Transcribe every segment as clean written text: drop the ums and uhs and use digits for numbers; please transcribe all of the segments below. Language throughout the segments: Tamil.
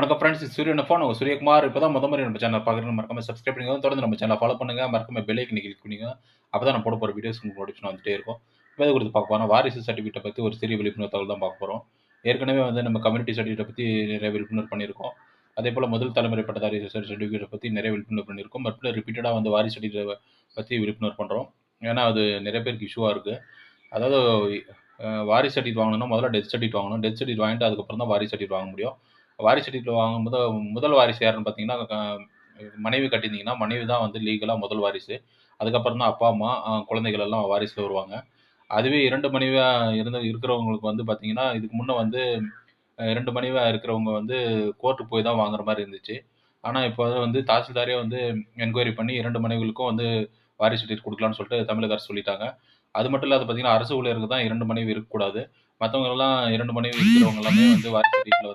வணக்கம் ஃப்ரெண்ட்ஸ். இது சூரியன் எஃப்எம். நான் சூரியகுமார். இப்ப தான் முறை நம்ம சேனல பார்க்குறீங்க. மறக்காம சப்ஸ்கிரைப் பண்ணிக்கோங்க. தொடர்ந்து நம்ம சேனல ஃபாலோ பண்ணுங்க. மறக்காம பெல் ஐக்கன கிளிக் பண்ணிக்கோங்க. அப்பதான் நான் போட போற வீடியோஸ் உங்களுக்கு நோட்டிஃபிகேஷன் வந்துட்டே இருக்கும். இப்ப எத குறித்து பார்க்க போறோம்னா, வாரிசு சர்டிஃபிகேட்ட பத்தி ஒரு சிறிய விழிப்புணர்வு தகவல் தான் பார்க்க போறோம். ஏற்கனவே நம்ம கம்யூனிட்டி சர்டிஃபிகேட்ட பத்தி நிறைய விழிப்புணர்வு பண்ணியிருக்கோம். அதேபோல முதல் தலைமுறை பட்டதாரி சர்டிஃபிகேட்ட பத்தி நிறைய விழிப்புணர்வு பண்ணியிருக்கோம். மறுபடியும் ரிப்பீட்டடா வாரிசு சர்டிஃபிகேட்ட பத்தி விழிப்புணர்வு பண்றோம். ஏன்னா, அது நிறைய பேருக்கு இஷ்யூவா இருக்கு. அதாவது வாரிசு சர்டிஃபிகேட் வாங்கணும்னா முதல்ல டெத் சர்டிஃபிகேட் வாங்கணும். டெத் சர்டிஃபிகேட் வாங்கிட்டு அதுக்கப்புறம் தான் வாரிசு சர்டிஃபிகேட் வாங்க முடியும். வாரிசு சர்டிஃபிகேட் வாங்கும்போது முதல் வாரிசு யாருன்னு பார்த்தீங்கன்னா, மனைவி கட்டியிருந்தீங்கன்னா, மனைவி தான் லீகலா முதல் வாரிசு. அதுக்கப்புறம் தான் அப்பா, அம்மா, குழந்தைகள் எல்லாம் வாரிசுல வருவாங்க. அதுவே 2 மனைவியா இருக்கிறவங்களுக்கு பார்த்தீங்கன்னா, இதுக்கு முன்ன 2 மனைவியா இருக்கிறவங்க கோர்ட்டுக்கு போய் தான் வாங்குற மாரி இருந்துச்சு. ஆனா, இப்போ தாசில்தாரே என்கொயரி பண்ணி 2 மனைவிகளுக்கும் வாரிசு சர்டிஃபிகேட் குடுக்கலாம்னு சொல்லிட்டு தமிழக அரசு சொல்லிட்டாங்க. அது மட்டும் இல்லாத பார்த்தீங்கன்னா, அரசு ஊழியருக்கு தான் 2 மனைவி இருக்கக்கூடாது. மத்தவங்கலாம் 2 மனைவி இருக்கிறவங்க எல்லாமே வாரிசு சர்டிஃபிகேட்ல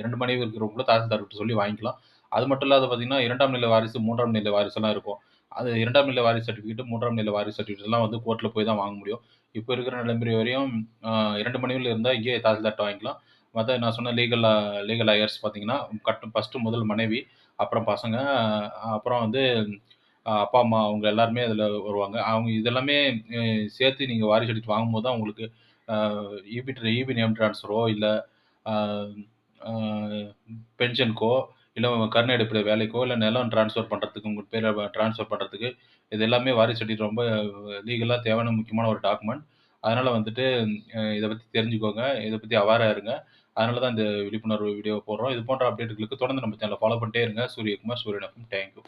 2 மனைவி இருக்கிறவங்க கூட தாசில்தார்கிட்ட சொல்லி வாங்கிக்கலாம். அது மட்டும் இல்லாத பார்த்தீங்கன்னா, 2ஆம் நிலை வாரிசு, 3ஆம் நிலை வாரிசுலாம் இருக்கும். அது 2ஆம் நிலை வாரிசு சர்டிஃபிகேட், 3ஆம் நிலை வாரிசு சர்டிஃபிகேட்லாம் கோர்ட்ல போய் தான் வாங்க முடியும். இப்ப இருக்கிற நடைமுறை வரையும் 2 மனைவிகள் இருந்தா இங்கேயே தாசில்தார்ட்ட வாங்கிக்கலாம். மத்த நான் சொன்ன லீகல் ஹையர்ஸ் பார்த்தீங்கன்னா, ஃபர்ஸ்ட்டு முதல் மனைவி, அப்புறம் பசங்க, அப்புறம் அப்பா, அம்மா அவங்க எல்லாருமே அதுல வருவாங்க. அவங்க இதெல்லாமே அ சேர்த்து நீங்க வாரிசு சர்டிஃபிகேட் வாங்கும்போது தான் உங்களுக்கு அ ஈபி நேம் ட்ரான்ஸ்ஃபரோ இல்ல அ அ பென்ஷனுக்கோ, இல்ல கருணை அடிப்படை வேலைக்கோ, இல்ல நிலம் ட்ரான்ஸ்ஃபர் பண்றதுக்கு உங்க பேர ட்ரான்ஸ்ஃபர் பண்றதுக்கு, இது எல்லாமே வாரிசு சர்டிஃபிகேட் ரொம்ப லீகலா தேவையான முக்கியமான ஒரு டாக்குமெண்ட். அதனால இத பத்தி தெரிஞ்சுக்கோங்க. இத பத்தி அவேரா இருங்க. அதனால தான் இந்த விழிப்புணர்வு வீடியோ போடுறோம். இது போன்ற அப்டேட்டுகளுக்கு தொடர்ந்து நம்ம சேனல ஃபாலோ பண்ணிட்டே இருங்க. சூரியகுமார், சூரியன் எஃப்எம். Thank you.